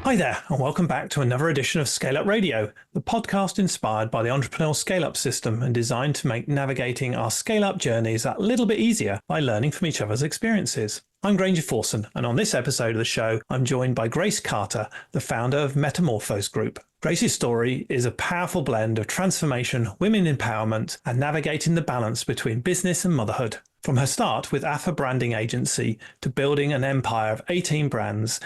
Hi there, and welcome back to another edition of ScaleUp Radio, the podcast inspired by the entrepreneurial scale-up system and designed to make navigating our scale-up journeys that little bit easier by learning from each other's experiences. I'm Granger Forson, and on this episode of the show, I'm joined by Grace Carter, the founder of Metamorphose Group. Grace's story is a powerful blend of transformation, women empowerment, and navigating the balance between business and motherhood. From her start with Afra branding agency to building an empire of 18 brands,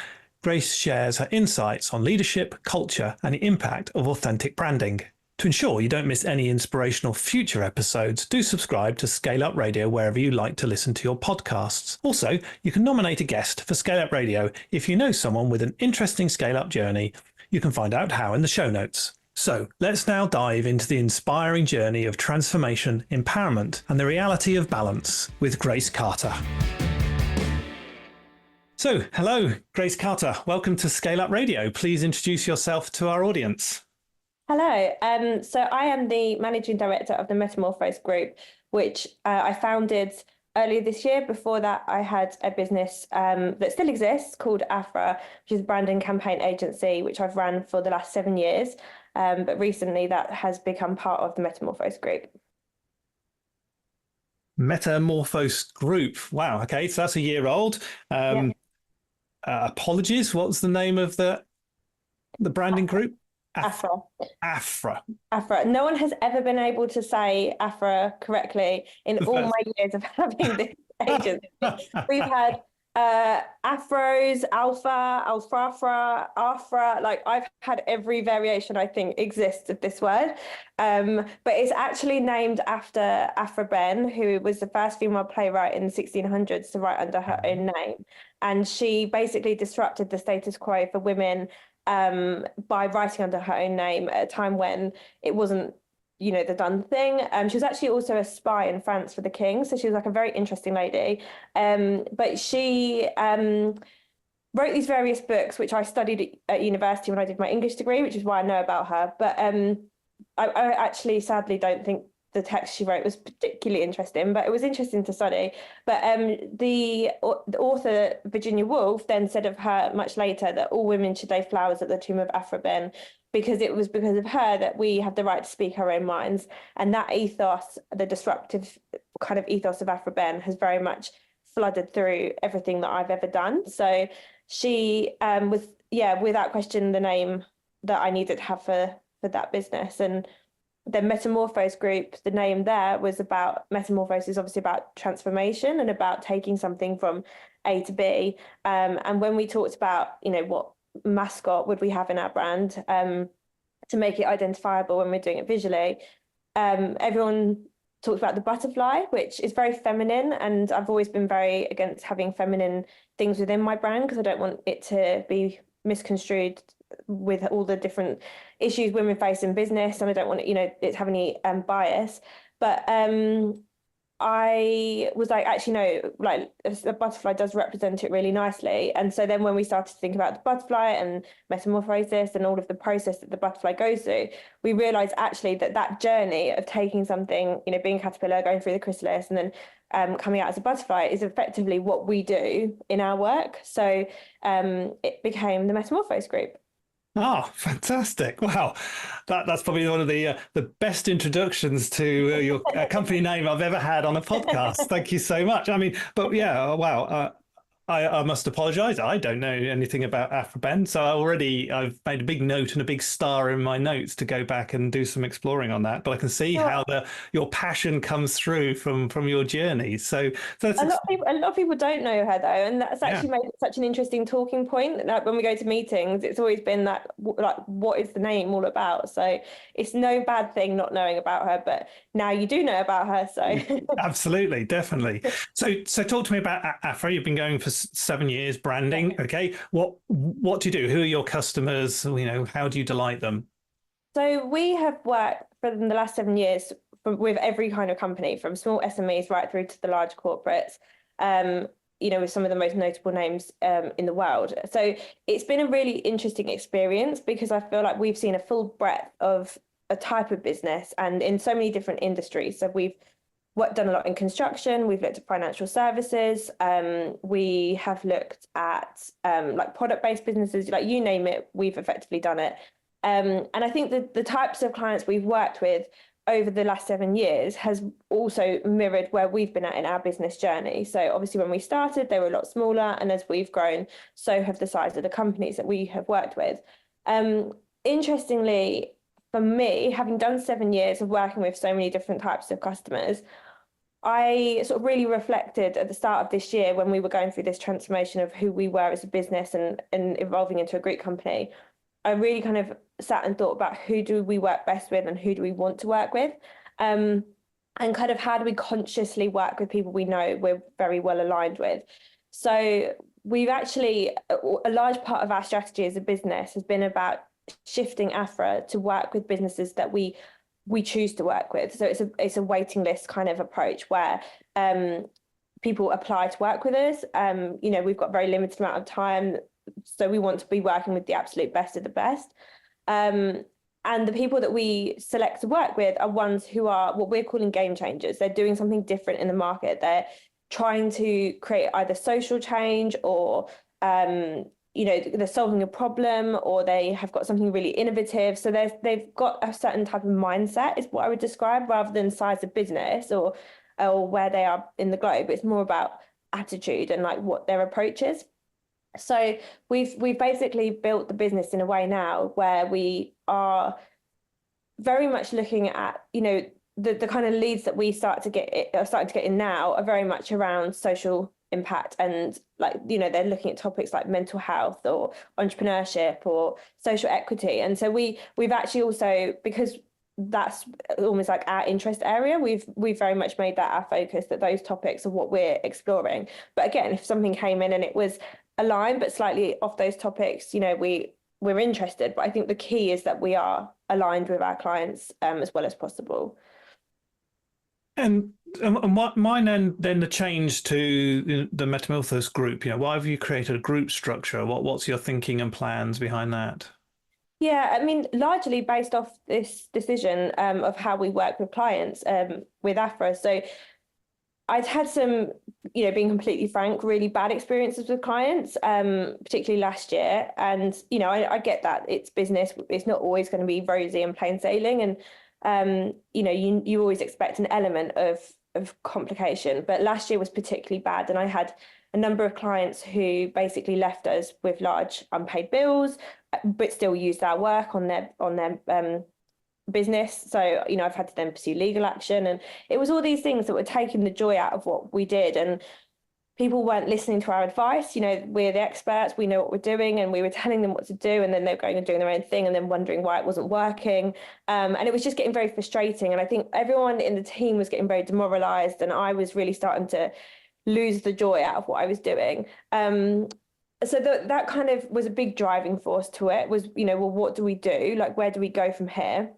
Grace shares her insights on leadership, culture, and the impact of authentic branding. To ensure you don't miss any inspirational future episodes, do subscribe to ScaleUp Radio wherever you like to listen to your podcasts. Also, you can nominate a guest for ScaleUp Radio if you know someone with an interesting scale-up journey. You can find out how in the show notes. So, let's now dive into the inspiring journey of transformation, empowerment, and the reality of balance with Grace Carter. So, hello, Grace Carter. Welcome to ScaleUp Radio. Please introduce yourself to our audience. Hello. So I am the managing director of the Metamorphose Group, which I founded earlier this year. Before that, I had a business that still exists called Afra, which is a branding campaign agency, which I've run for the last 7 years. But recently that has become part of the Metamorphose Group. Metamorphose Group. Wow. Okay. So that's a year old. Apologies. What's the name of the branding group? Afra. Afra. Afra. No one has ever been able to say Afra correctly in all my years of having this agency. We've had Afros, Alpha, Afra. Like I've had every variation I think exists of this word. But it's actually named after Afra Ben, who was the first female playwright in the 1600s to write under her own name. And she basically disrupted the status quo for women by writing under her own name at a time when it wasn't, the done thing. She was actually also a spy in France for the king. So she was like a very interesting lady. But she wrote these various books, which I studied at university when I did my English degree, which is why I know about her. But I actually sadly don't think the text she wrote was particularly interesting, but it was interesting to study. But the author, Virginia Woolf, then said of her much later that all women should lay flowers at the tomb of Afra Ben, because it was because of her that we have the right to speak our own minds. And that ethos, the disruptive kind of ethos of Afra Ben, has very much flooded through everything that I've ever done. So she was, without question, the name that I needed to have for that business. And the Metamorphose Group, the name there was about metamorphosis, obviously about transformation and about taking something from A to B. And when we talked about, what mascot would we have in our brand to make it identifiable when we're doing it visually, everyone talked about the butterfly, which is very feminine. And I've always been very against having feminine things within my brand because I don't want it to be misconstrued with all the different issues women face in business, and I don't want it to have any bias. But I was like, actually, no, like a butterfly does represent it really nicely. And so then when we started to think about the butterfly and metamorphosis and all of the process that the butterfly goes through, we realized actually that journey of taking something, being a caterpillar, going through the chrysalis, and then coming out as a butterfly is effectively what we do in our work. So it became the Metamorphose Group. Oh, fantastic. Wow. That's probably one of the best introductions to your company name I've ever had on a podcast. Thank you so much. I mean, but yeah, wow. I must apologize. I don't know anything about Afra Ben, so I've made a big note and a big star in my notes to go back and do some exploring on that. But I can see how your passion comes through from your journey. So that's a lot of people don't know her though, and that's actually made it such an interesting talking point. Like when we go to meetings, it's always been that, like, what is the name all about? So it's no bad thing not knowing about her, but now you do know about her. So absolutely, definitely. So talk to me about Afra. You've been going for 7 years, branding. Okay, what do you do? Who are your customers? How do you delight them? So we have worked for the last 7 years with every kind of company, from small SMEs right through to the large corporates. With some of the most notable names in the world. So it's been a really interesting experience because I feel like we've seen a full breadth of a type of business and in so many different industries. So we've done a lot in construction. We've looked at financial services. We have looked at like product-based businesses, like you name it, we've effectively done it. And I think that the types of clients we've worked with over the last 7 years has also mirrored where we've been at in our business journey. So obviously when we started, they were a lot smaller, and as we've grown, so have the size of the companies that we have worked with. Interestingly, for me, having done 7 years of working with so many different types of customers, I sort of really reflected at the start of this year when we were going through this transformation of who we were as a business and evolving into a group company. I really kind of sat and thought about who do we work best with and who do we want to work with, and kind of how do we consciously work with people we know we're very well aligned with. So we've actually, a large part of our strategy as a business has been about shifting Afra to work with businesses that we choose to work with. So it's a waiting list kind of approach where people apply to work with us. We've got a very limited amount of time, so we want to be working with the absolute best of the best. And the people that we select to work with are ones who are what we're calling game changers. They're doing something different in the market. They're trying to create either social change or they're solving a problem, or they have got something really innovative. So they've got a certain type of mindset is what I would describe, rather than size of business or where they are in the globe. It's more about attitude and like what their approach is. So we've basically built the business in a way now where we are very much looking at, the kind of leads that we are starting to get in now are very much around social impact, and they're looking at topics like mental health or entrepreneurship or social equity. And so we've actually also, because that's almost like our interest area, we've very much made that our focus, that those topics are what we're exploring. But again, if something came in and it was aligned but slightly off those topics, we're interested. But I think the key is that we are aligned with our clients as well as possible. And mine then the change to the Metamorphose Group. Why have you created a group structure? What's your thinking and plans behind that? Yeah, I mean, largely based off this decision of how we work with clients with Afra. So I'd had some, being completely frank, really bad experiences with clients, particularly last year. And, I get that it's business. It's not always going to be rosy and plain sailing. And you always expect an element of complication, but last year was particularly bad. And I had a number of clients who basically left us with large unpaid bills, but still used our work on their business. So, I've had to then pursue legal action, and it was all these things that were taking the joy out of what we did. And people weren't listening to our advice. We're the experts, we know what we're doing, and we were telling them what to do, and then they were going and doing their own thing and then wondering why it wasn't working. And it was just getting very frustrating. And I think everyone in the team was getting very demoralized, and I was really starting to lose the joy out of what I was doing. So that kind of was a big driving force to it, was, well, what do we do? Like, where do we go from here?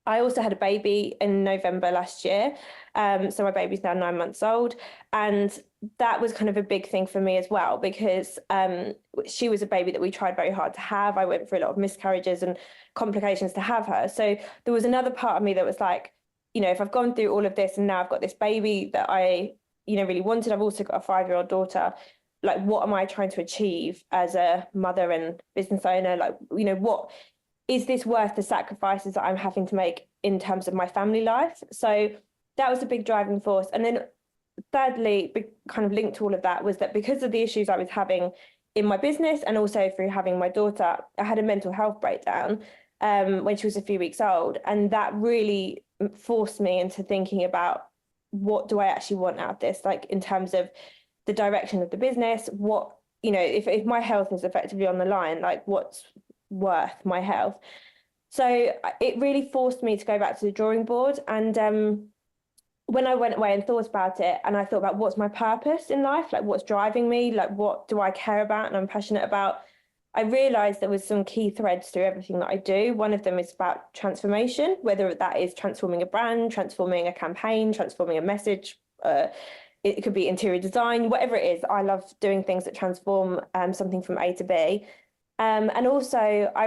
I also had a baby in November last year. So my baby's now 9 months old. And that was kind of a big thing for me as well, because she was a baby that we tried very hard to have. I went through a lot of miscarriages and complications to have her. So there was another part of me that was like, if I've gone through all of this and now I've got this baby that I, really wanted, I've also got a 5-year-old daughter. Like, what am I trying to achieve as a mother and business owner? Like, what is this worth the sacrifices that I'm having to make in terms of my family life? So that was a big driving force. And then thirdly, kind of linked to all of that, was that because of the issues I was having in my business and also through having my daughter, I had a mental health breakdown when she was a few weeks old. And that really forced me into thinking about, what do I actually want out of this? Like, in terms of the direction of the business, what, if my health is effectively on the line, like, what's worth my health? So it really forced me to go back to the drawing board. And when I went away and thought about it, and I thought about what's my purpose in life, like, what's driving me, like, what do I care about and I'm passionate about, I realized there was some key threads through everything that I do. One of them is about transformation, whether that is transforming a brand, transforming a campaign, transforming a message. It could be interior design, whatever it is. I love doing things that transform something from A to B. And also I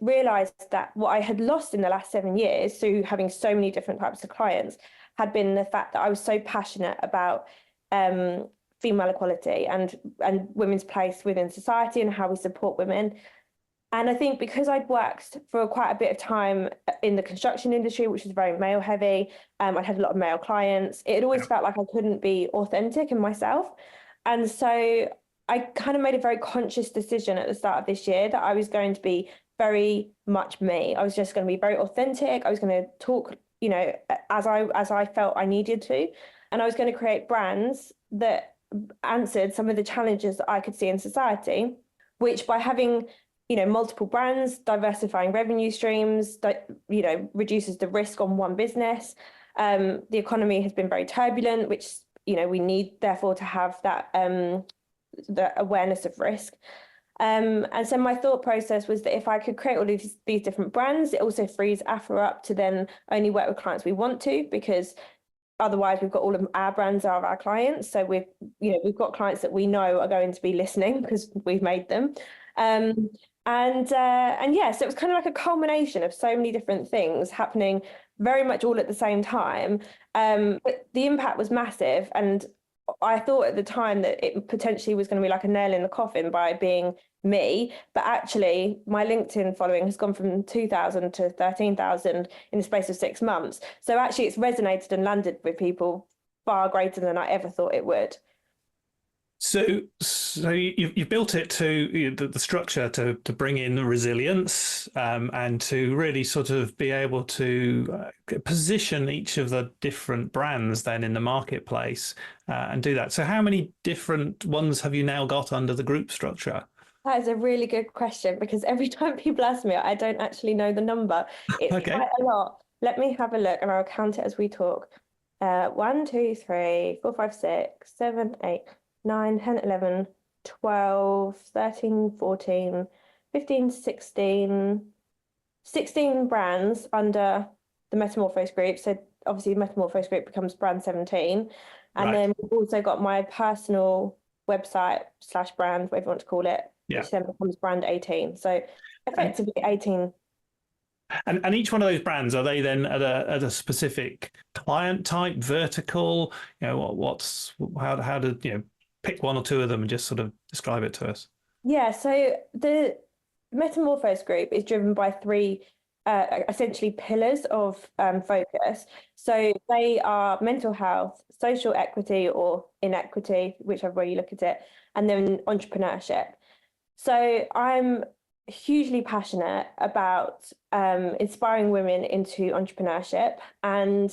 realized that what I had lost in the last 7 years through having so many different types of clients had been the fact that I was so passionate about female equality and women's place within society and how we support women. And I think because I'd worked for quite a bit of time in the construction industry, which is very male heavy, I'd had a lot of male clients. It had always felt like I couldn't be authentic in myself. And so I kind of made a very conscious decision at the start of this year that I was going to be very much me. I was just going to be very authentic. I was going to talk, you know, as I felt I needed to. And I was going to create brands that answered some of the challenges that I could see in society, which by having, you know, multiple brands, diversifying revenue streams, that, you know, reduces the risk on one business. The economy has been very turbulent, which, you know, we need therefore to have that the awareness of risk. And so my thought process was that if I could create all these different brands, it also frees Afra up to then only work with clients we want to, because otherwise we've got all of our brands are our clients. So we've got clients that we know are going to be listening because we've made them. And yeah, so it was kind of like a culmination of so many different things happening very much all at the same time. But the impact was massive. And I thought at the time that it potentially was going to be like a nail in the coffin by being me. But actually, my LinkedIn following has gone from 2,000 to 13,000 in the space of 6 months. So actually, it's resonated and landed with people far greater than I ever thought it would. So you've built it to the structure to bring in resilience and to really sort of be able to position each of the different brands then in the marketplace and do that. So how many different ones have you now got under the group structure? That is a really good question, because every time people ask me, I don't actually know the number. It's Okay. quite a lot. Let me have a look and I'll count it as we talk. 1, 2, 3, 4, 5, 6, 7, 8. 9, 10, 11, 12, 13, 14, 15, 16 brands under the Metamorphose Group. So obviously Metamorphose Group becomes brand 17. And then we've also got my personal website / brand, whatever you want to call it, which then becomes brand 18. So effectively 18. And each one of those brands, are they then at a specific client type, vertical? You know, how do you know, pick one or two of them and just sort of describe it to us? Yeah, so the Metamorphose Group is driven by 3 essentially pillars of focus. So they are mental health, social equity or inequity, whichever way you look at it, and then entrepreneurship. So I'm hugely passionate about inspiring women into entrepreneurship, and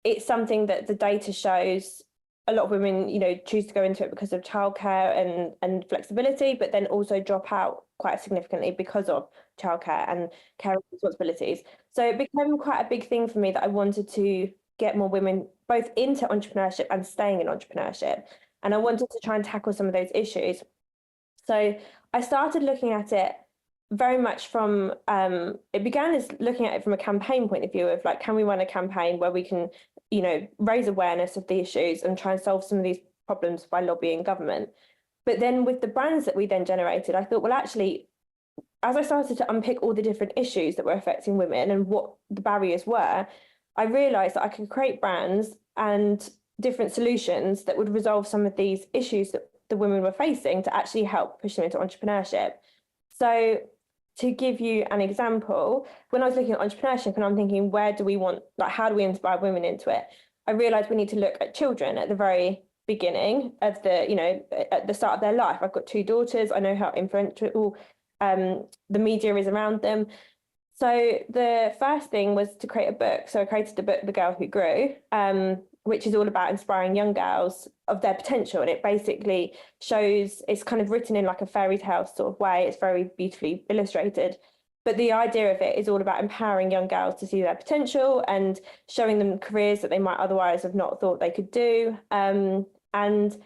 it's something that the data shows a lot of women, you know, choose to go into it because of childcare and flexibility, but then also drop out quite significantly because of childcare and care responsibilities. So it became quite a big thing for me that I wanted to get more women both into entrepreneurship and staying in entrepreneurship. And I wanted to try and tackle some of those issues. So I started looking at it very much from, it began as looking at it from a campaign point of view of like, can we run a campaign where we can, you know, raise awareness of the issues and try and solve some of these problems by lobbying government. But then with the brands that we then generated, I thought, well, actually, as I started to unpick all the different issues that were affecting women and what the barriers were, I realized that I could create brands and different solutions that would resolve some of these issues that the women were facing to actually help push them into entrepreneurship. So to give you an example, when I was looking at entrepreneurship and I'm thinking, where do we want, like, how do we inspire women into it? I realized we need to look at children at the very beginning of the, you know, at the start of their life. I've got 2 daughters. I know how influential the media is around them. So the first thing was to create a book. So I created the book, The Girl Who Grew, which is all about inspiring young girls of their potential. And it basically shows, it's kind of written in like a fairy tale sort of way. It's very beautifully illustrated. But the idea of it is all about empowering young girls to see their potential and showing them careers that they might otherwise have not thought they could do, and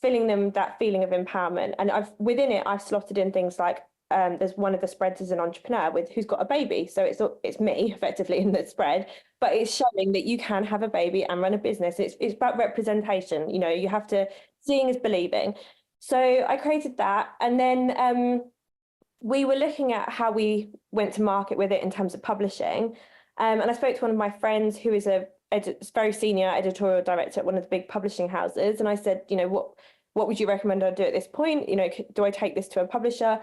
filling them that feeling of empowerment. And within it, I've slotted in things like, there's one of the spreads is an entrepreneur who's got a baby. So it's me effectively in the spread, but it's showing that you can have a baby and run a business. It's about representation. You know, you have to, seeing is believing. So I created that. And then we were looking at how we went to market with it in terms of publishing. And I spoke to one of my friends who is a very senior editorial director at one of the big publishing houses. And I said, what would you recommend I do at this point? Do I take this to a publisher?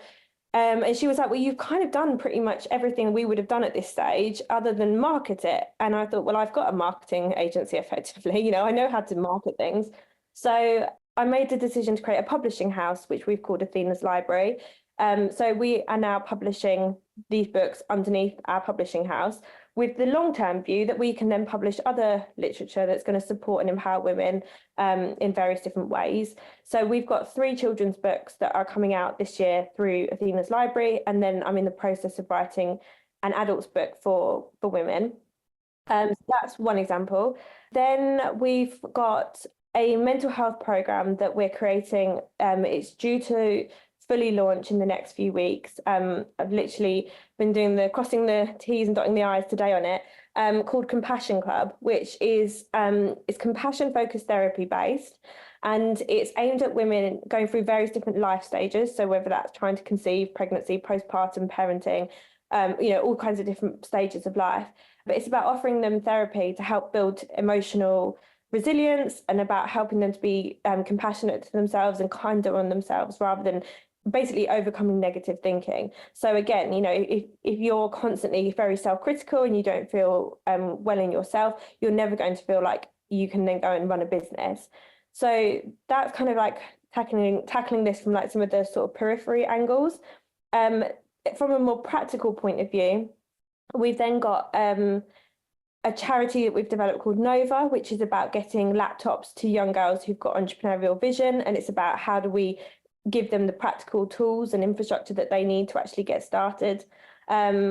And she was like, well, you've kind of done pretty much everything we would have done at this stage other than market it. And I thought, well, I've got a marketing agency effectively, I know how to market things. So I made the decision to create a publishing house, which we've called Athena's Library. So we are now publishing these books underneath our publishing house with the long-term view that we can then publish other literature that's going to support and empower women in various different ways. So we've got 3 children's books that are coming out this year through Athena's Library, and then I'm in the process of writing an adults book for women. So that's one example. Then we've got a mental health program that we're creating. It's due to fully launch in the next few weeks. I've literally been doing crossing the T's and dotting the I's today on it, called Compassion Club, which is compassion focused therapy based, and it's aimed at women going through various different life stages. So whether that's trying to conceive, pregnancy, postpartum, parenting, all kinds of different stages of life. But it's about offering them therapy to help build emotional resilience and about helping them to be compassionate to themselves and kinder on themselves rather than basically overcoming negative thinking. So again, if you're constantly very self-critical and you don't feel well in yourself, you're never going to feel like you can then go and run a business. So that's kind of like tackling this from like some of the sort of periphery angles. From a more practical point of view, we've then got a charity that we've developed called Nova, which is about getting laptops to young girls who've got entrepreneurial vision. And it's about how do we give them the practical tools and infrastructure that they need to actually get started,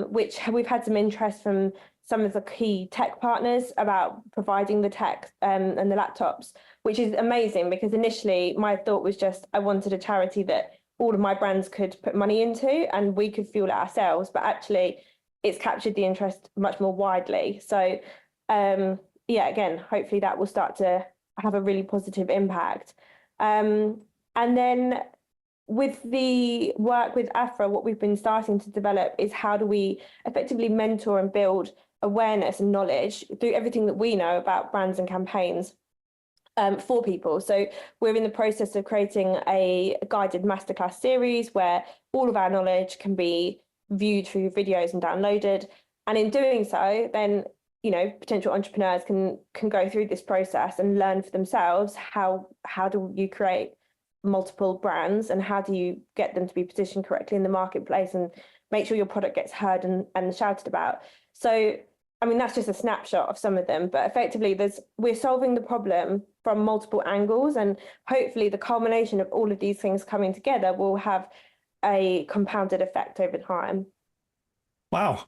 which we've had some interest from some of the key tech partners about providing the tech and the laptops, which is amazing because initially my thought was just I wanted a charity that all of my brands could put money into and we could fuel it ourselves, but actually it's captured the interest much more widely. So again, hopefully that will start to have a really positive impact. And then with the work with Afra, what we've been starting to develop is how do we effectively mentor and build awareness and knowledge through everything that we know about brands and campaigns for people. So we're in the process of creating a guided masterclass series where all of our knowledge can be viewed through videos and downloaded. And in doing so, then potential entrepreneurs can go through this process and learn for themselves how do you create multiple brands and how do you get them to be positioned correctly in the marketplace and make sure your product gets heard and shouted about. So I mean, that's just a snapshot of some of them, but effectively we're solving the problem from multiple angles, and hopefully the culmination of all of these things coming together will have a compounded effect over time. Wow.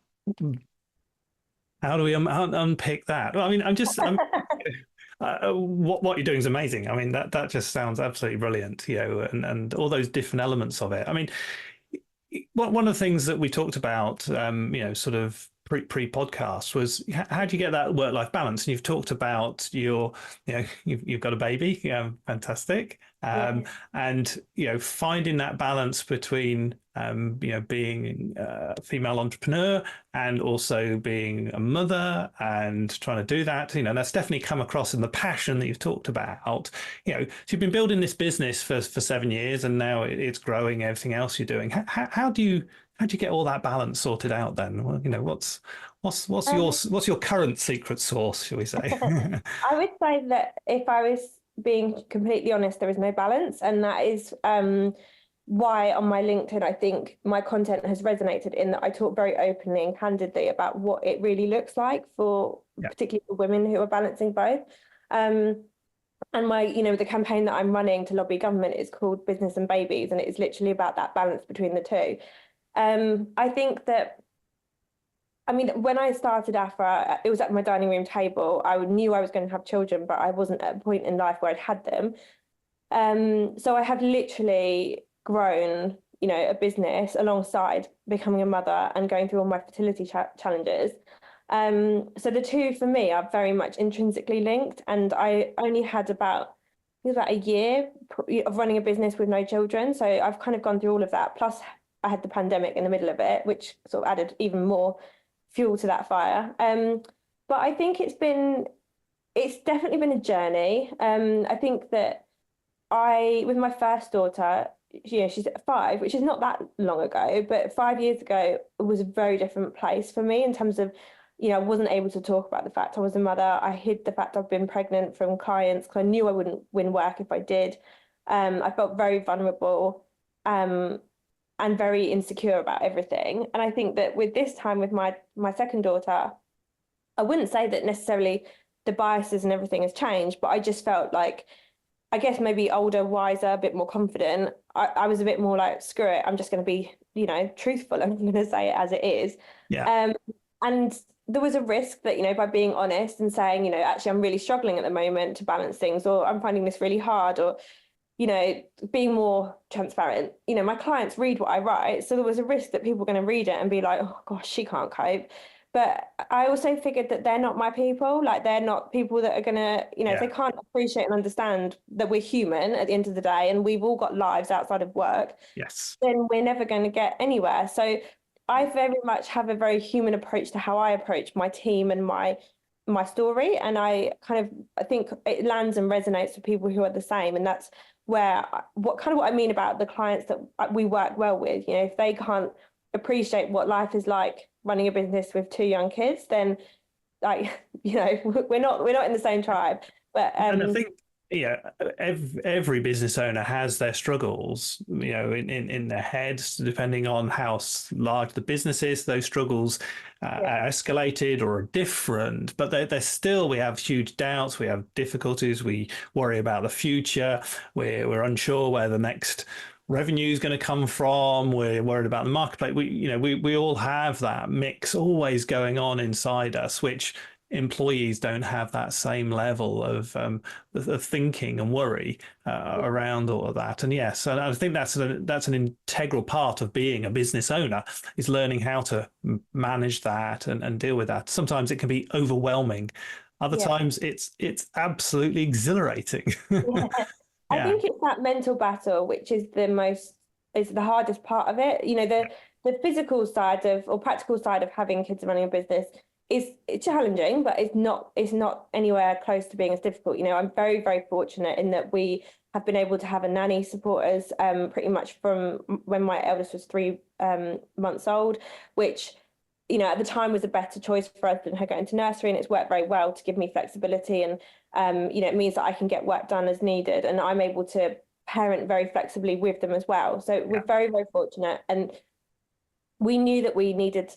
How do we unpick that? Well, I mean, what you're doing is amazing. I mean, that just sounds absolutely brilliant, and all those different elements of it. I mean, one of the things that we talked about, sort of pre-podcast was how do you get that work-life balance? And you've talked about you've got a baby, fantastic, and finding that balance between being a female entrepreneur and also being a mother and trying to do that. That's definitely come across in the passion that you've talked about. So you've been building this business for 7 years, and now it's growing. Everything else you're doing. How do you get all that balance sorted out then? Well, what's your current secret sauce, shall we say? I would say that if I was being completely honest, there is no balance, and that is why on my LinkedIn I think my content has resonated in that I talk very openly and candidly about what it really looks like particularly for women who are balancing both. And the campaign that I'm running to lobby government is called Business and Babies, and it is literally about that balance between the two. I think that, when I started Afra, it was at my dining room table. I knew I was going to have children, but I wasn't at a point in life where I'd had them. So I have literally grown, a business alongside becoming a mother and going through all my fertility challenges. So the two for me are very much intrinsically linked. And I only had about a year of running a business with no children. So I've kind of gone through all of that. Plus I had the pandemic in the middle of it, which sort of added even more fuel to that fire. But I think it's definitely been a journey. I think that with my first daughter, she's 5, which is not that long ago, but 5 years ago, it was a very different place for me in terms of, I wasn't able to talk about the fact I was a mother. I hid the fact I've been pregnant from clients because I knew I wouldn't win work if I did. I felt very vulnerable, and very insecure about everything. And I think that with this time with my second daughter, I wouldn't say that necessarily the biases and everything has changed, but I just felt like, I guess maybe older, wiser, a bit more confident. I was a bit more like, screw it, I'm just going to be, truthful. I'm going to say it as it is. Yeah. And there was a risk that, by being honest and saying, actually, I'm really struggling at the moment to balance things, or I'm finding this really hard, or, being more transparent. My clients read what I write. So there was a risk that people were going to read it and be like, oh gosh, she can't cope. But I also figured that they're not my people. Like, they're not people that are going to, if they can't appreciate and understand that we're human at the end of the day, and we've all got lives outside of work, Yes, then we're never going to get anywhere. So I very much have a very human approach to how I approach my team and my story. And I think it lands and resonates with people who are the same. And that's where what I mean about the clients that we work well with. If they can't appreciate what life is like running a business with 2 young kids, then we're not in the same tribe. But and I think every business owner has their struggles, in their heads, depending on how large the business is. Those struggles are escalated or are different, but they're still, we have huge doubts, we have difficulties, we worry about the future, we're unsure where the next revenue is going to come from, we're worried about the marketplace. We all have that mix always going on inside us, which employees don't have that same level of thinking and worry around all of that. And yes, and I think that's an integral part of being a business owner, is learning how to manage that and deal with that. Sometimes it can be overwhelming. Other times it's absolutely exhilarating. I think it's that mental battle, which is the hardest part of it. The physical side or practical side of having kids and running a business is challenging, but it's not anywhere close to being as difficult. I'm very, very fortunate in that we have been able to have a nanny support us pretty much from when my eldest was 3 months old, which, at the time was a better choice for us than her going to nursery, and it's worked very well to give me flexibility, and it means that I can get work done as needed, and I'm able to parent very flexibly with them as well. So we're very, very fortunate, and we knew that we needed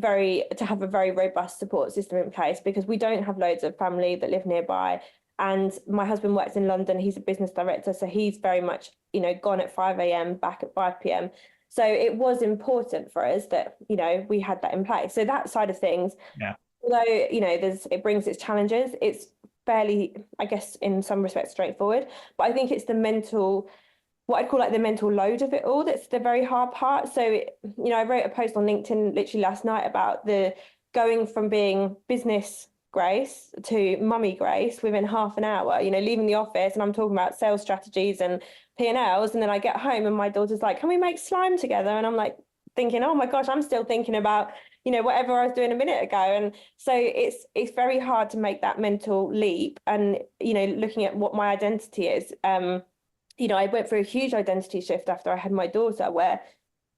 to have a very robust support system in place, because we don't have loads of family that live nearby. And my husband works in London, he's a business director, so he's very much, gone at 5 a.m, back at 5 p.m. So it was important for us that, we had that in place. So that side of things, although, it brings its challenges, it's fairly, I guess, in some respects straightforward. But I think it's what I'd call like the mental load of it all that's the very hard part. So, I wrote a post on LinkedIn literally last night about the going from being business Grace to mummy Grace within half an hour, leaving the office, and I'm talking about sales strategies and P&Ls. And then I get home and my daughter's like, can we make slime together? And I'm like thinking, oh my gosh, I'm still thinking about, whatever I was doing a minute ago. And so it's very hard to make that mental leap. And, looking at what my identity is, I went through a huge identity shift after I had my daughter, where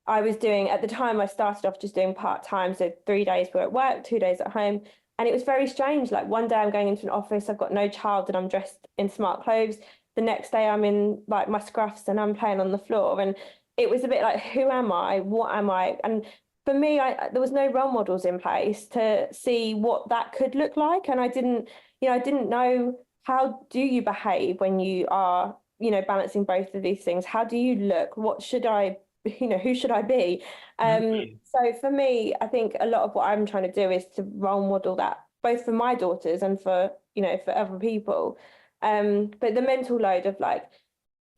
I was doing, at the time, I started off just doing part-time. So 3 days were at work, 2 days at home. And it was very strange. Like, one day I'm going into an office, I've got no child and I'm dressed in smart clothes. The next day I'm in like my scruffs and I'm playing on the floor. And it was a bit like, who am I? What am I? And for me, there was no role models in place to see what that could look like. And I didn't know, how do you behave when you are, balancing both of these things? How do you look? What should I, who should I be? So for me, I think a lot of what I'm trying to do is to role model that, both for my daughters and for, for other people. But the mental load of like,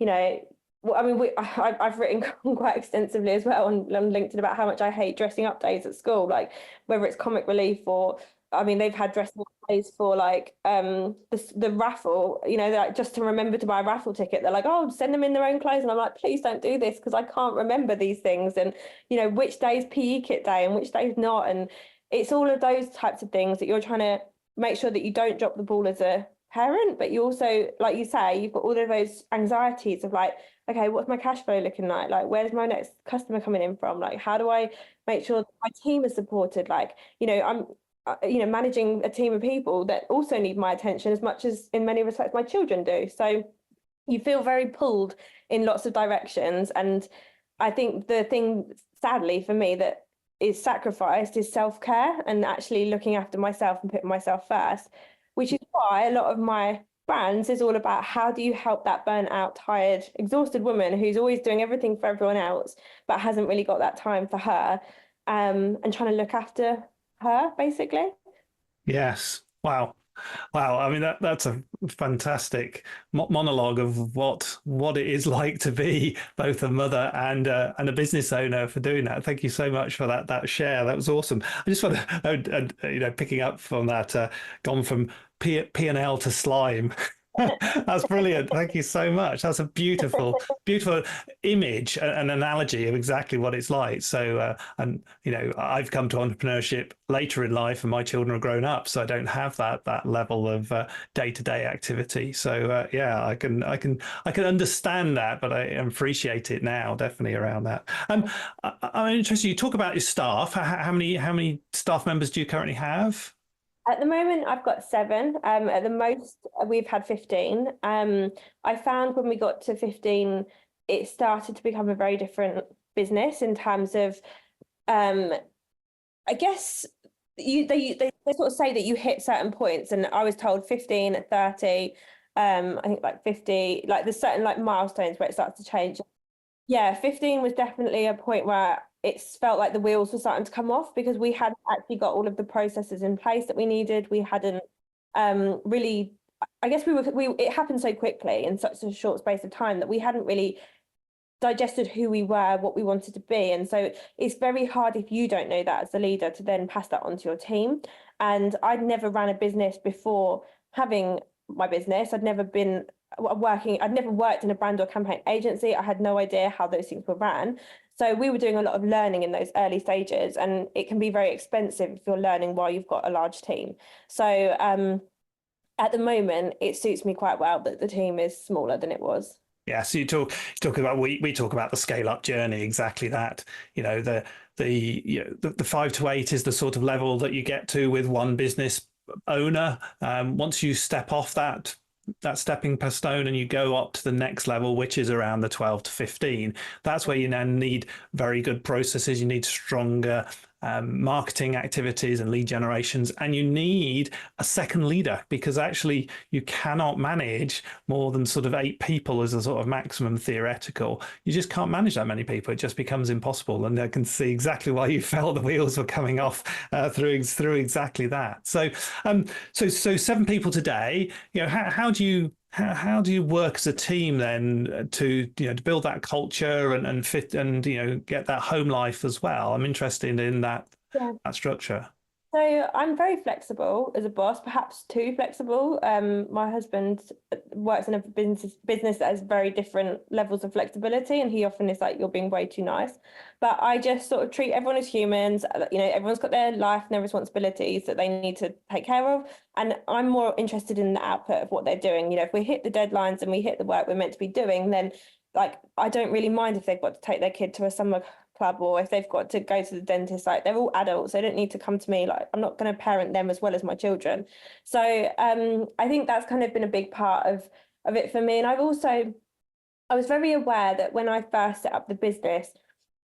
I've written quite extensively as well on LinkedIn about how much I hate dressing up days at school, like whether it's comic relief or, they've had dressing up days for like the raffle, like just to remember to buy a raffle ticket. They're like, oh, send them in their own clothes. And I'm like, please don't do this, because I can't remember these things. And, which day's PE kit day and which day's not. And it's all of those types of things that you're trying to make sure that you don't drop the ball as a parent, but you also, like you say, you've got all of those anxieties of like, okay, what's my cash flow looking like? Like, where's my next customer coming in from? Like, how do I make sure that my team is supported? Like, I'm managing a team of people that also need my attention as much as in many respects my children do. So you feel very pulled in lots of directions. And I think the thing, sadly for me, that is sacrificed is self-care and actually looking after myself and putting myself first, which is why a lot of my brands is all about how do you help that burnt out, tired, exhausted woman who's always doing everything for everyone else, but hasn't really got that time for her, and trying to look after her, basically. Yes. Wow. Wow. I mean, that's a fantastic monologue of what it is like to be both a mother and a business owner for doing that. Thank you so much for that share. That was awesome. I just want to, picking up from that, gone from P&L to slime. That's brilliant. Thank you so much. That's a beautiful, beautiful image and analogy of exactly what it's like. So, I've come to entrepreneurship later in life, and my children are grown up, so I don't have that level of day-to-day activity. So, I can understand that, but I appreciate it now, definitely around that. I'm interested. You talk about your staff. How many staff members do you currently have? At the moment, I've got 7. At the most, we've had 15. I found when we got to 15, it started to become a very different business in terms of, I guess, they sort of say that you hit certain points, and I was told 15 at 30, I think like 50, like there's certain like milestones where it starts to change. Yeah, 15 was definitely a point where it felt like the wheels were starting to come off because we hadn't actually got all of the processes in place that we needed. We hadn't really, I guess it happened so quickly in such a short space of time that we hadn't really digested who we were, what we wanted to be. And so it's very hard if you don't know that as a leader to then pass that on to your team. And I'd never ran a business before having my business. I'd never worked in a brand or campaign agency. I had no idea how those things were ran. So we were doing a lot of learning in those early stages, and it can be very expensive if you're learning while you've got a large team. So at the moment, it suits me quite well that the team is smaller than it was. Yeah, so you talk about we talk about the scale up journey, exactly that. The 5 to 8 is the sort of level that you get to with one business owner. Once you step off that stepping stone and you go up to the next level, which is around the 12 to 15, that's where you then need very good processes. You need stronger marketing activities and lead generations, and you need a second leader, because actually you cannot manage more than sort of 8 people as a sort of maximum theoretical. You just can't manage that many people. It just becomes impossible. And I can see exactly why you felt the wheels were coming off through exactly that. So 7 people today. How do you work as a team then to build that culture and fit and get that home life as well? I'm interested in that structure. So I'm very flexible as a boss, perhaps too flexible. My husband works in a business that has very different levels of flexibility, and he often is like, "You're being way too nice." But I just sort of treat everyone as humans. Everyone's got their life and their responsibilities that they need to take care of, and I'm more interested in the output of what they're doing. If we hit the deadlines and we hit the work we're meant to be doing, then I don't really mind if they've got to take their kid to a summer club or if they've got to go to the dentist. Like, they're all adults, they don't need to come to me. Like, I'm not going to parent them as well as my children. So I think that's kind of been a big part of it for me. And I was very aware that when I first set up the business,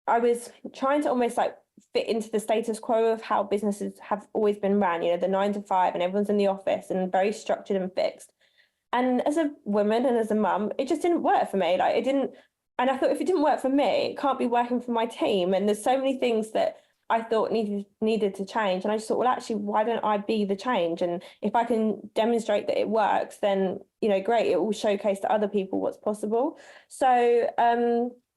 I was trying to almost like fit into the status quo of how businesses have always been ran, the 9 to 5 and everyone's in the office and very structured and fixed. And as a woman and as a mum, it just didn't work for me. Like, it didn't. And I thought, if it didn't work for me, it can't be working for my team. And there's so many things that I thought needed to change. And I just thought, well, actually, why don't I be the change? And if I can demonstrate that it works, then, great, it will showcase to other people what's possible. So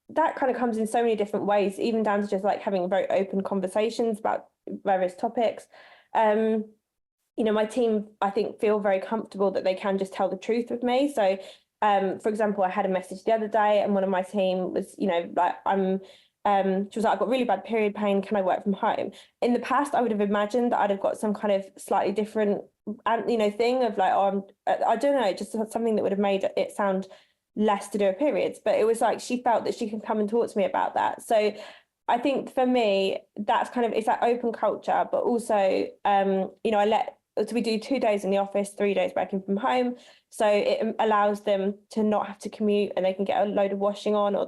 that kind of comes in so many different ways, even down to just like having very open conversations about various topics. My team, I think, feel very comfortable that they can just tell the truth with me. So for example, I had a message the other day and one of my team was, She was like, I've got really bad period pain. Can I work from home? In the past, I would have imagined that I'd have got some kind of slightly different, thing of like, oh, I don't know, just something that would have made it sound less to do with periods. But it was like she felt that she could come and talk to me about that. So I think for me, that's kind of, it's that open culture, but also, so we do 2 days in the office, 3 days working from home. So it allows them to not have to commute, and they can get a load of washing on, or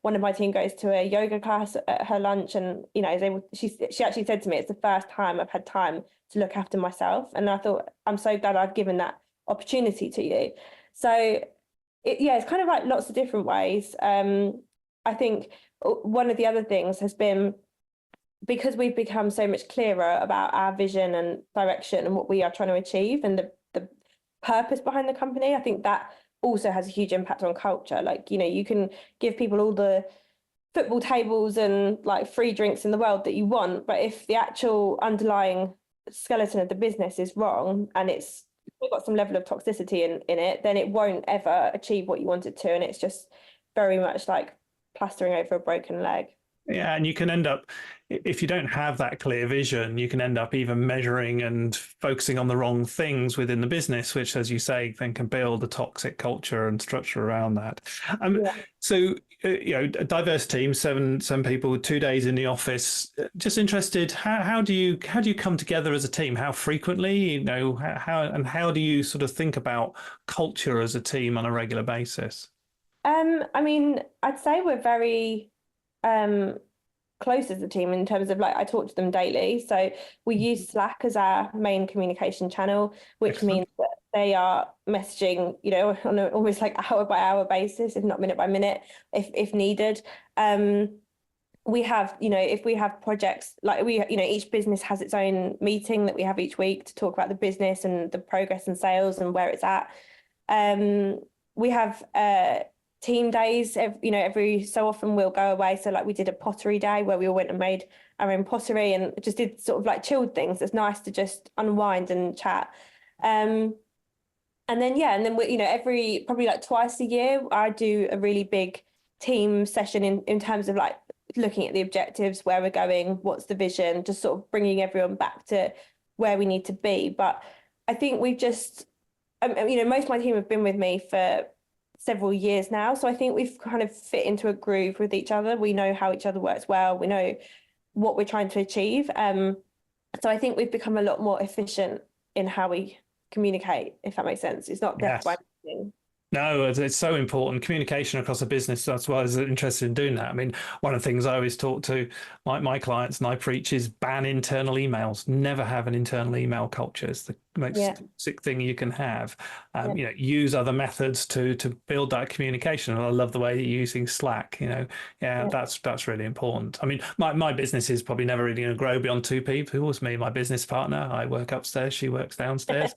one of my team goes to a yoga class at her lunch, and, she actually said to me, it's the first time I've had time to look after myself. And I thought, I'm so glad I've given that opportunity to you. So it's kind of like lots of different ways. I think one of the other things has been, because we've become so much clearer about our vision and direction and what we are trying to achieve and the purpose behind the company, I think that also has a huge impact on culture. Like, you can give people all the football tables and like free drinks in the world that you want, but if the actual underlying skeleton of the business is wrong and it's got some level of toxicity in it, then it won't ever achieve what you want it to. And it's just very much like plastering over a broken leg. Yeah, and you can end up, if you don't have that clear vision, you can end up even measuring and focusing on the wrong things within the business, which, as you say, then can build a toxic culture and structure around that. So, a diverse team, seven people, 2 days in the office. Just interested, how do you come together as a team? How frequently? How do you sort of think about culture as a team on a regular basis? I'd say we're very close as a team in terms of like, I talk to them daily. So we use Slack as our main communication channel, which Excellent. means that they are messaging, on an almost like hour by hour basis, if not minute by minute, if needed. We have, if we have projects, like each business has its own meeting that we have each week to talk about the business and the progress and sales and where it's at. We have team days, every so often we'll go away. So like we did a pottery day where we all went and made our own pottery and just did sort of like chilled things. It's nice to just unwind and chat. And then we, every probably like twice a year, I do a really big team session in terms of like looking at the objectives, where we're going, what's the vision, just sort of bringing everyone back to where we need to be. But I think we've just, most of my team have been with me for several years now. So I think we've kind of fit into a groove with each other. We know how each other works well. We know what we're trying to achieve. So I think we've become a lot more efficient in how we communicate, if that makes sense. It's not death by anything. No, it's so important. Communication across a business. That's why I was interested in doing that. I mean, one of the things I always talk to my clients and I preach is ban internal emails. Never have an internal email culture. It's the most toxic thing you can have. Use other methods to build that communication. And I love the way you're using Slack. That's really important. I mean, my business is probably never really going to grow beyond 2 people. It was me, my business partner. I work upstairs, she works downstairs.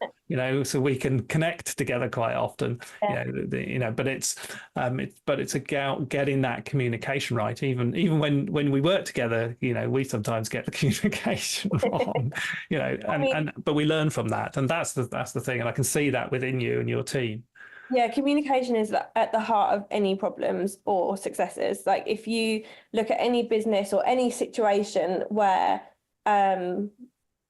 So we can connect together quite often. But it's about getting that communication right. Even when we work together, we sometimes get the communication wrong. But we learn from that. And that's the thing. And I can see that within you and your team. Yeah, communication is at the heart of any problems or successes. Like if you look at any business or any situation where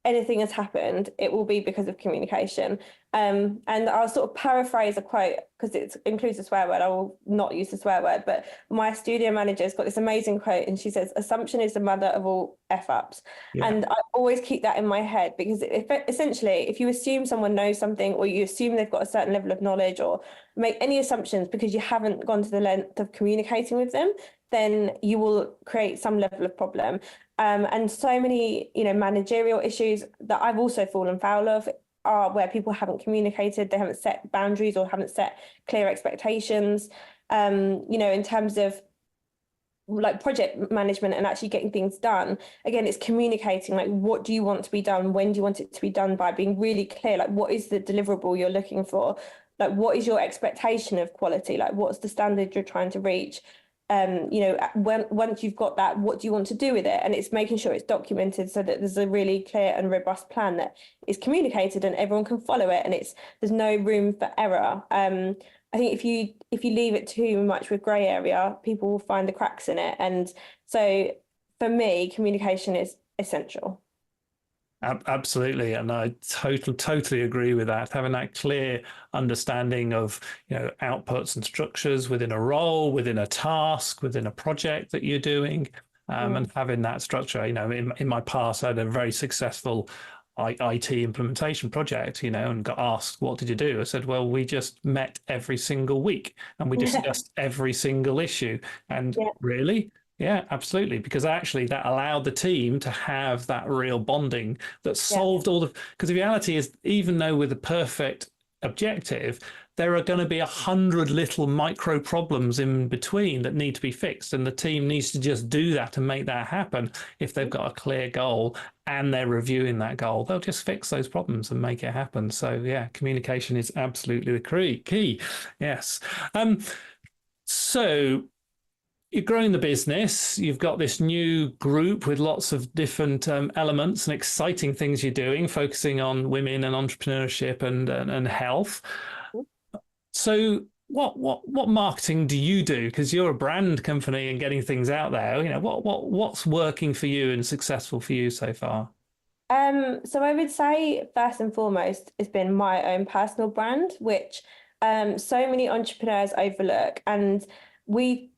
anything has happened, it will be because of communication. And I'll sort of paraphrase a quote because it includes a swear word. I will not use the swear word, but my studio manager's got this amazing quote and she says, assumption is the mother of all F-ups. Yeah. And I always keep that in my head because essentially, if you assume someone knows something or you assume they've got a certain level of knowledge or make any assumptions because you haven't gone to the length of communicating with them, then you will create some level of problem. And so many, managerial issues that I've also fallen foul of are where people haven't communicated, they haven't set boundaries or haven't set clear expectations, in terms of like project management and actually getting things done. Again, it's communicating, like, what do you want to be done? When do you want it to be done by? Being really clear, like, what is the deliverable you're looking for? Like, what is your expectation of quality? Like, what's the standard you're trying to reach? Once you've got that, what do you want to do with it? And it's making sure it's documented so that there's a really clear and robust plan that is communicated and everyone can follow it, and there's no room for error. I I think if you leave it too much with grey area, people will find the cracks in it. And so for me, communication is essential. Absolutely, and I totally agree with that. Having that clear understanding of, outputs and structures within a role, within a task, within a project that you're doing, and having that structure. In my past, I had a very successful IT implementation project, and got asked, what did you do? I said, well, we just met every single week and we discussed every single issue. And really? Yeah, absolutely. Because actually that allowed the team to have that real bonding that solved all the, because the reality is, even though with a perfect objective, there are going to be 100 little micro problems in between that need to be fixed. And the team needs to just do that and make that happen. If they've got a clear goal and they're reviewing that goal, they'll just fix those problems and make it happen. So yeah, communication is absolutely the key. Yes. So you're growing the business. You've got this new group with lots of different elements and exciting things you're doing, focusing on women and entrepreneurship and health. So what marketing do you do? Because you're a brand company and getting things out there. What's working for you and successful for you so far? So I would say first and foremost has been my own personal brand, which so many entrepreneurs overlook, and we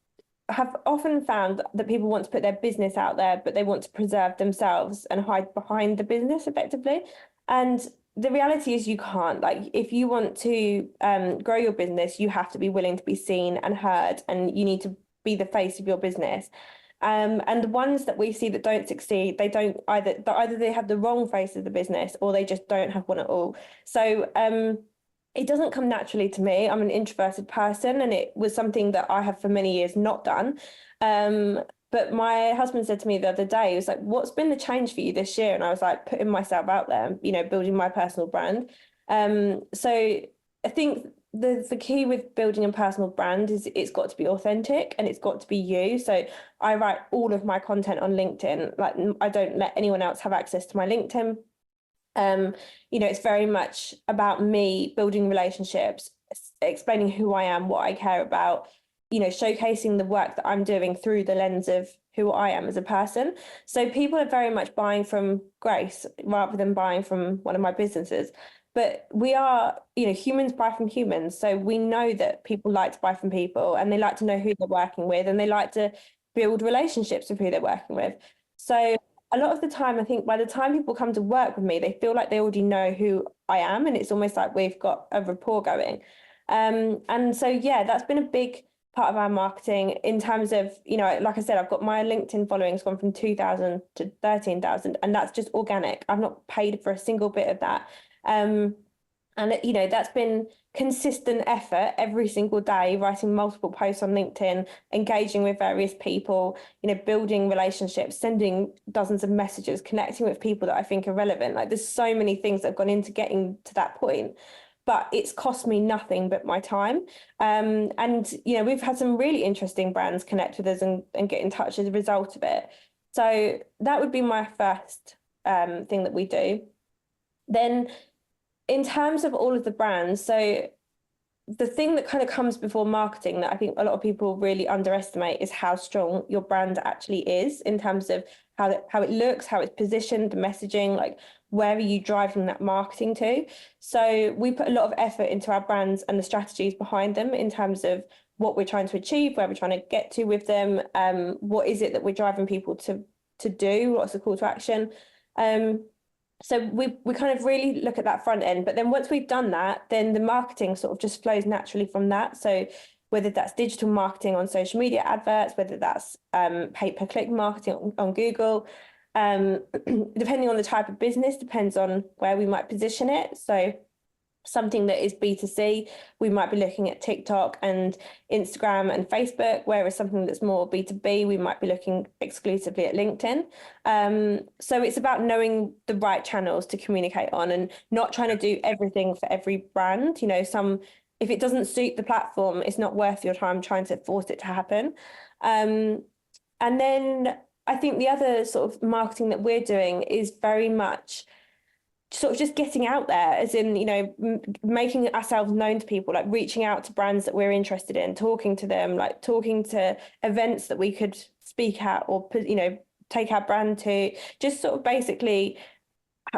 have often found that people want to put their business out there, but they want to preserve themselves and hide behind the business effectively. And the reality is you can't. Like, if you want to grow your business, you have to be willing to be seen and heard, and you need to be the face of your business. And the ones that we see that don't succeed, they don't either they have the wrong face of the business, or they just don't have one at all. So it doesn't come naturally to me. I'm an introverted person, and it was something that I have for many years not done. But my husband said to me the other day, he was like, what's been the change for you this year? And I was like, putting myself out there, building my personal brand. So I think the key with building a personal brand is it's got to be authentic and it's got to be you. So I write all of my content on LinkedIn. Like, I don't let anyone else have access to my LinkedIn. It's very much about me building relationships, explaining who I am, what I care about, showcasing the work that I'm doing through the lens of who I am as a person. So people are very much buying from Grace rather than buying from one of my businesses. But we are, humans buy from humans. So we know that people like to buy from people, and they like to know who they're working with, and they like to build relationships with who they're working with. So a lot of the time, I think by the time people come to work with me, they feel like they already know who I am, and it's almost like we've got a rapport going. And so, yeah, that's been a big part of our marketing in terms of, like I said, I've got my LinkedIn followings gone from 2,000 to 13,000, and that's just organic. I've not paid for a single bit of that. And that's been consistent effort every single day, writing multiple posts on LinkedIn, engaging with various people, building relationships, sending dozens of messages, connecting with people that I think are relevant. Like, there's so many things that have gone into getting to that point, but it's cost me nothing but my time. And we've had some really interesting brands connect with us and get in touch as a result of it. So that would be my first thing that we do. Then, in terms of all of the brands, so the thing that kind of comes before marketing that I think a lot of people really underestimate is how strong your brand actually is in terms of how it looks, how it's positioned, the messaging, like where are you driving that marketing to? So we put a lot of effort into our brands and the strategies behind them in terms of what we're trying to achieve, where we're trying to get to with them, what is it that we're driving people to do, what's the call to action. So we kind of really look at that front end, but then once we've done that, then the marketing sort of just flows naturally from that. So whether that's digital marketing on social media adverts, whether that's pay-per-click marketing on Google, depending on the type of business, depends on where we might position it. So something that is B2C, we might be looking at TikTok and Instagram and Facebook, whereas something that's more B2B, we might be looking exclusively at LinkedIn. So it's about knowing the right channels to communicate on and not trying to do everything for every brand. If it doesn't suit the platform, it's not worth your time trying to force it to happen. And then I think the other sort of marketing that we're doing is very much sort of just getting out there, as in, making ourselves known to people, like reaching out to brands that we're interested in, talking to them, like talking to events that we could speak at, or, take our brand to, just sort of basically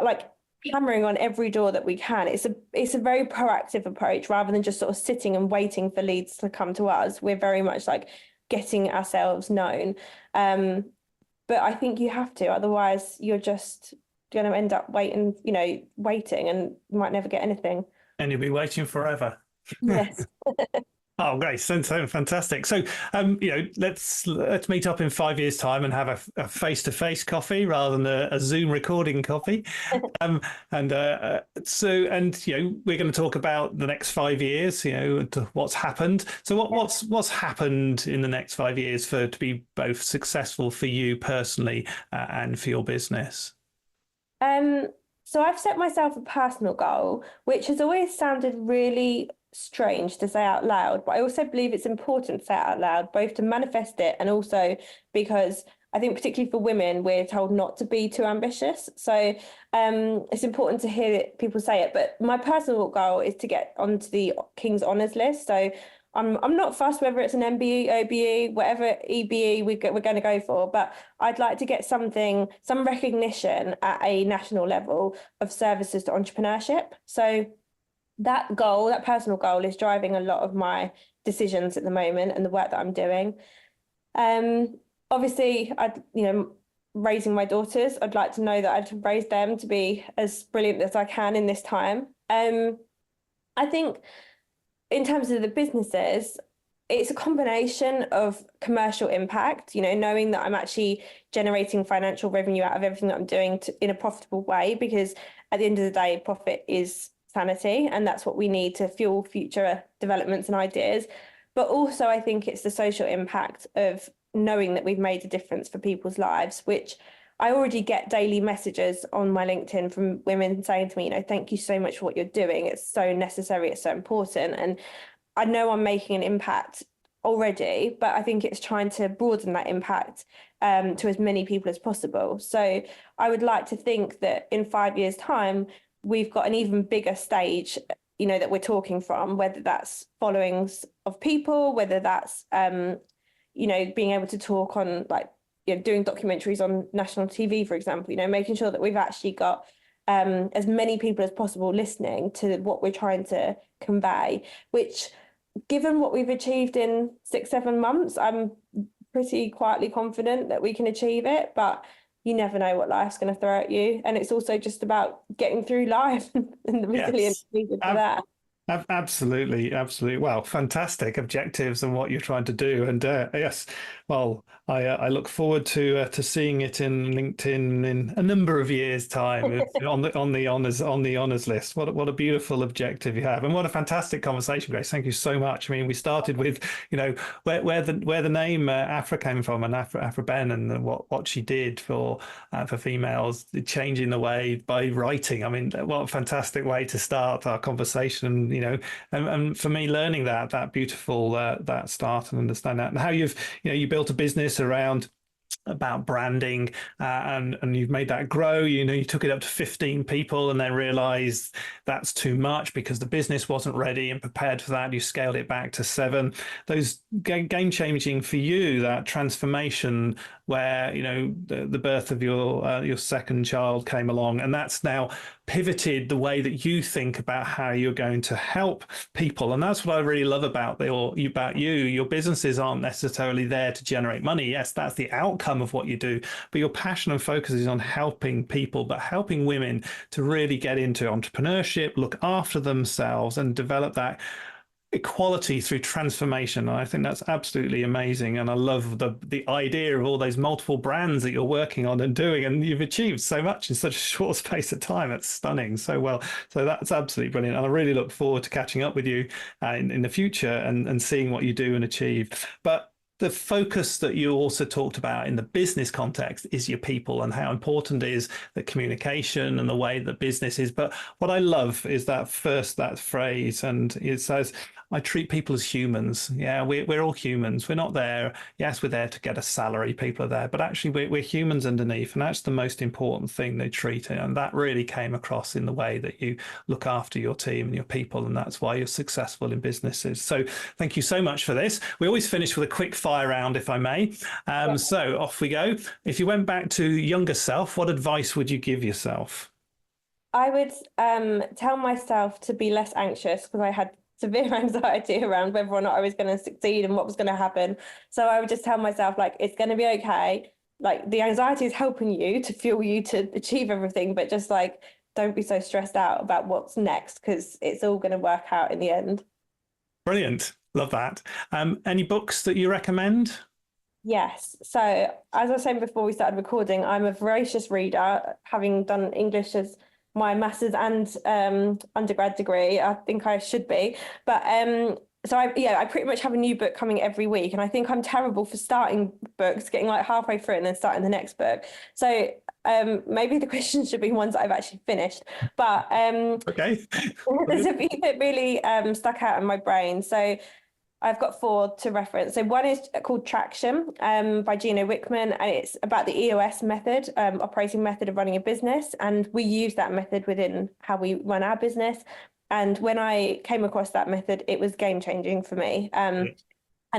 like hammering on every door that we can. It's a very proactive approach, rather than just sort of sitting and waiting for leads to come to us. We're very much like getting ourselves known. But I think you have to, otherwise you're just going to end up waiting and you might never get anything. And you'll be waiting forever. Yes. Oh, great. So fantastic. So, let's meet up in 5 years' time and have a face-to-face coffee rather than a Zoom recording coffee. We're going to talk about the next 5 years, what's happened. So what's happened in the next 5 years to be both successful for you personally and for your business? So I've set myself a personal goal, which has always sounded really strange to say out loud, but I also believe it's important to say it out loud, both to manifest it and also because I think particularly for women, we're told not to be too ambitious. So it's important to hear people say it. But my personal goal is to get onto the King's Honours list. So I'm not fussed whether it's an MBE, OBE, whatever EBE we're going to go for, but I'd like to get some recognition at a national level of services to entrepreneurship. So that personal goal, is driving a lot of my decisions at the moment and the work that I'm doing. Obviously, raising my daughters, I'd like to know that I'd raised them to be as brilliant as I can in this time. I think in terms of the businesses, it's a combination of commercial impact, knowing that I'm actually generating financial revenue out of everything that I'm doing in a profitable way, because at the end of the day, profit is sanity, and that's what we need to fuel future developments and ideas. But also, I think it's the social impact of knowing that we've made a difference for people's lives, which I already get daily messages on my LinkedIn from women saying to me, thank you so much for what you're doing. It's so necessary. It's so important. And I know I'm making an impact already, but I think it's trying to broaden that impact to as many people as possible. So I would like to think that in 5 years' time, we've got an even bigger stage, that we're talking from, whether that's followings of people, whether that's, being able to talk on doing documentaries on national TV, for example, making sure that we've actually got as many people as possible listening to what we're trying to convey, which, given what we've achieved in 6-7 months, I'm pretty quietly confident that we can achieve it, but you never know what life's going to throw at you. And it's also just about getting through life and the resilience needed for that. Absolutely. Well, fantastic objectives and what you're trying to do. And yes, well, I look forward to seeing it in LinkedIn in a number of years' time on the honors list. What a beautiful objective you have, and what a fantastic conversation, Grace. Thank you so much. I mean, we started with where the name Afra came from, and Afra Ben, and what she did for females, changing the way by writing. I mean, what a fantastic way to start our conversation. And for me, learning that beautiful that start and understand that, and how you built a business about branding and you've made that grow. You took it up to 15 people and then realized that's too much because the business wasn't ready and prepared for that. You scaled it back to 7. Those game changing for you, that transformation where the birth of your second child came along, and that's now pivoted the way that you think about how you're going to help people. And that's what I really love about you. Your businesses aren't necessarily there to generate money. Yes, that's the outcome of what you do, but your passion and focus is on helping people, but helping women to really get into entrepreneurship, look after themselves, and develop that equality through transformation. And I think that's absolutely amazing. And I love the idea of all those multiple brands that you're working on and doing, and you've achieved so much in such a short space of time. It's stunning. So that's absolutely brilliant. And I really look forward to catching up with you in the future and seeing what you do and achieve. But the focus that you also talked about in the business context is your people and how important it is the communication and the way that business is. But what I love is that phrase, and it says, I treat people as humans. Yeah, we're all humans. We're not there. Yes, we're there to get a salary. People are there, but actually we're humans underneath. And that's the most important thing they treat it. And that really came across in the way that you look after your team and your people. And that's why you're successful in businesses. So thank you so much for this. We always finish with a quick fire round, if I may. So off we go. If you went back to younger self, what advice would you give yourself? I would tell myself to be less anxious, because I had severe anxiety around whether or not I was going to succeed and what was going to happen. So I would just tell myself, like, it's going to be okay. Like, the anxiety is helping you to fuel you to achieve everything, but just like, don't be so stressed out about what's next, because it's all going to work out in the end. Brilliant. Love that. Any books that you recommend? Yes. So as I was saying before we started recording, I'm a voracious reader, having done English as my master's and undergrad degree. I think I should be. But so I pretty much have a new book coming every week. And I think I'm terrible for starting books, getting like halfway through and then starting the next book. So maybe the questions should be ones that I've actually finished. But Okay. there's a few that really stuck out in my brain. So I've got 4 to reference. So one is called Traction by Gino Wickman, and it's about the EOS method, operating method of running a business. And we use that method within how we run our business. And when I came across that method, it was game changing for me. And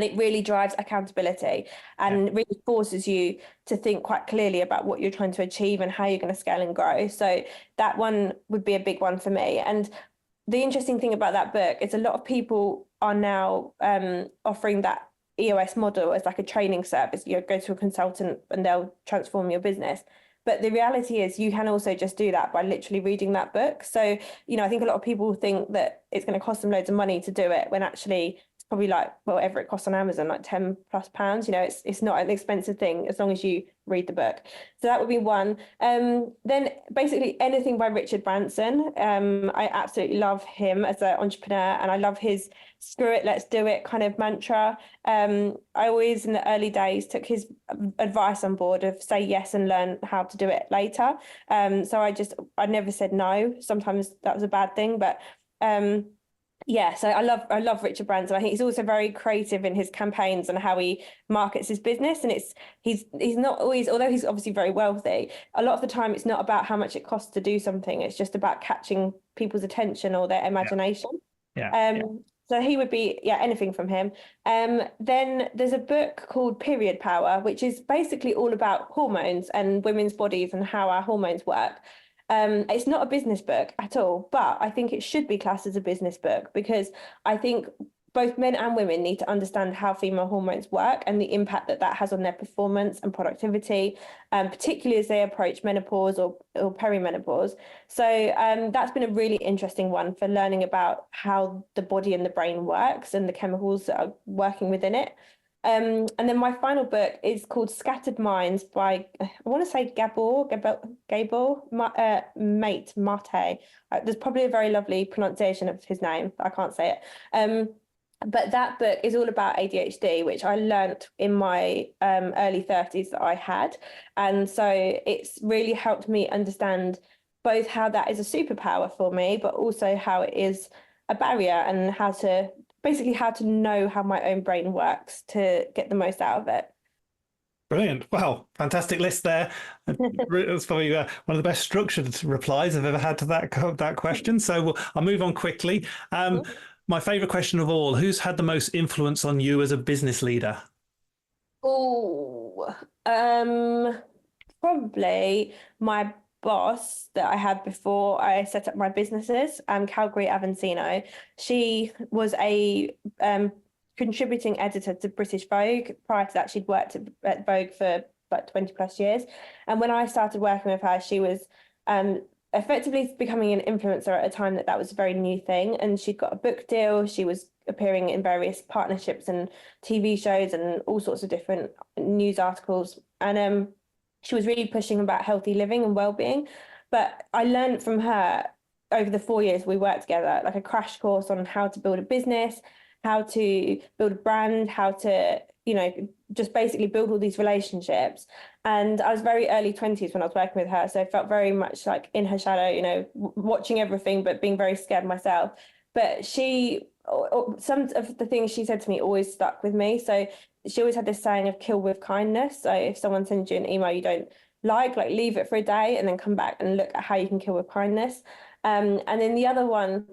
it really drives accountability and really forces you to think quite clearly about what you're trying to achieve and how you're going to scale and grow. So that one would be a big one for me. And the interesting thing about that book is a lot of people are now offering that EOS model as like a training service. You go to a consultant and they'll transform your business. But the reality is you can also just do that by literally reading that book. So, you know, I think a lot of people think that it's going to cost them loads of money to do it, when actually it's probably like whatever it costs on Amazon, like £10+. You know, it's not an expensive thing as long as you read the book. So that would be one. Then basically anything by Richard Branson. I absolutely love him as an entrepreneur, and I love his screw it, let's do it kind of mantra. I always in the early days took his advice on board of say yes and learn how to do it later. So I never said no. Sometimes that was a bad thing, but yeah, so I love Richard Branson. I think he's also very creative in his campaigns and how he markets his business. And he's not always, although he's obviously very wealthy, a lot of the time it's not about how much it costs to do something. It's just about catching people's attention or their imagination. So he would be, anything from him. Then there's a book called Period Power, which is basically all about hormones and women's bodies and how our hormones work. It's not a business book at all, but I think it should be classed as a business book, because I think both men and women need to understand how female hormones work and the impact that that has on their performance and productivity, particularly as they approach menopause or perimenopause. So that's been a really interesting one for learning about how the body and the brain works and the chemicals that are working within it. And then my final book is called Scattered Minds by, I want to say Gabor Mate. There's probably a very lovely pronunciation of his name. I can't say it. But that book is all about ADHD, which I learnt in my early 30s that I had. And so it's really helped me understand both how that is a superpower for me, but also how it is a barrier, and how to know how my own brain works to get the most out of it. Brilliant. Wow. Fantastic list there. That's probably one of the best structured replies I've ever had to that question. So I'll move on quickly. My favorite question of all, who's had the most influence on you as a business leader? Probably my boss that I had before I set up my businesses, Calgary Avancino. She was a contributing editor to British Vogue. Prior to that, she'd worked at Vogue for like 20+ years. And when I started working with her, she was effectively becoming an influencer at a time that was a very new thing. And she'd got a book deal. She was appearing in various partnerships and TV shows and all sorts of different news articles. And she was really pushing about healthy living and well-being. But I learned from her over the 4 years we worked together, like a crash course on how to build a business, how to build a brand, how to just basically build all these relationships. And I was very early 20s when I was working with her. So I felt very much like in her shadow, watching everything, but being very scared myself. But some of the things she said to me always stuck with me. So she always had this saying of kill with kindness. So if someone sends you an email you don't like leave it for a day and then come back and look at how you can kill with kindness. And then the other one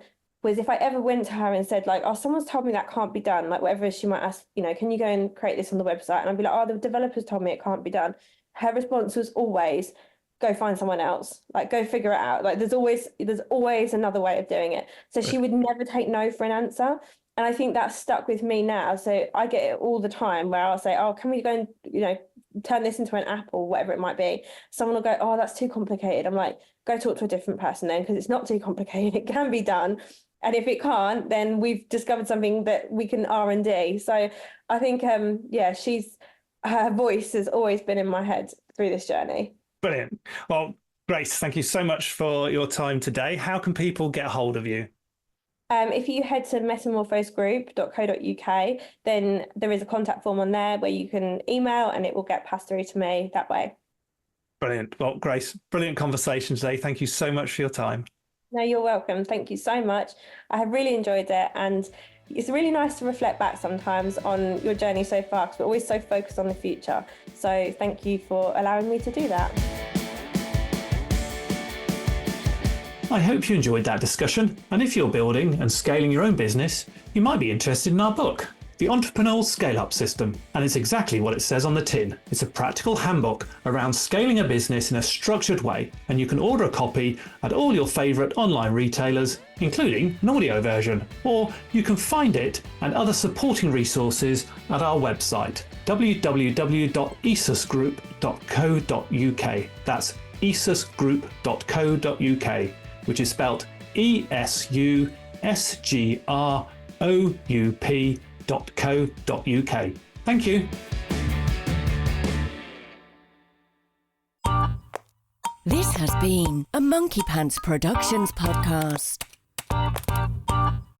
was if I ever went to her and said someone's told me that can't be done, whatever she might ask, can you go and create this on the website? And I'd be like, the developers told me it can't be done. Her response was always, go find someone else, go figure it out. There's always another way of doing it. So she would never take no for an answer. And I think that's stuck with me now. So I get it all the time where I'll say, can we go and, turn this into an app or whatever it might be? Someone will go, that's too complicated. I'm like, go talk to a different person then, because it's not too complicated. It can be done. And if it can't, then we've discovered something that we can R&D. So I think, her voice has always been in my head through this journey. Brilliant. Well, Grace, thank you so much for your time today. How can people get a hold of you? If you head to metamorphosegroup.co.uk, then there is a contact form on there where you can email and it will get passed through to me that way. Brilliant. Well, Grace, brilliant conversation today. Thank you so much for your time. No, you're welcome. Thank you so much. I have really enjoyed it, and it's really nice to reflect back sometimes on your journey so far, because we're always so focused on the future. So thank you for allowing me to do that. I hope you enjoyed that discussion, and if you're building and scaling your own business, you might be interested in our book, The Entrepreneurial Scale-Up System, and it's exactly what it says on the tin. It's a practical handbook around scaling a business in a structured way, and you can order a copy at all your favourite online retailers, including an audio version, or you can find it and other supporting resources at our website, www.esusgroup.co.uk. That's esusgroup.co.uk, which is spelt ESUSGROUP.co.uk. Thank you. This has been a Monkey Pants Productions podcast.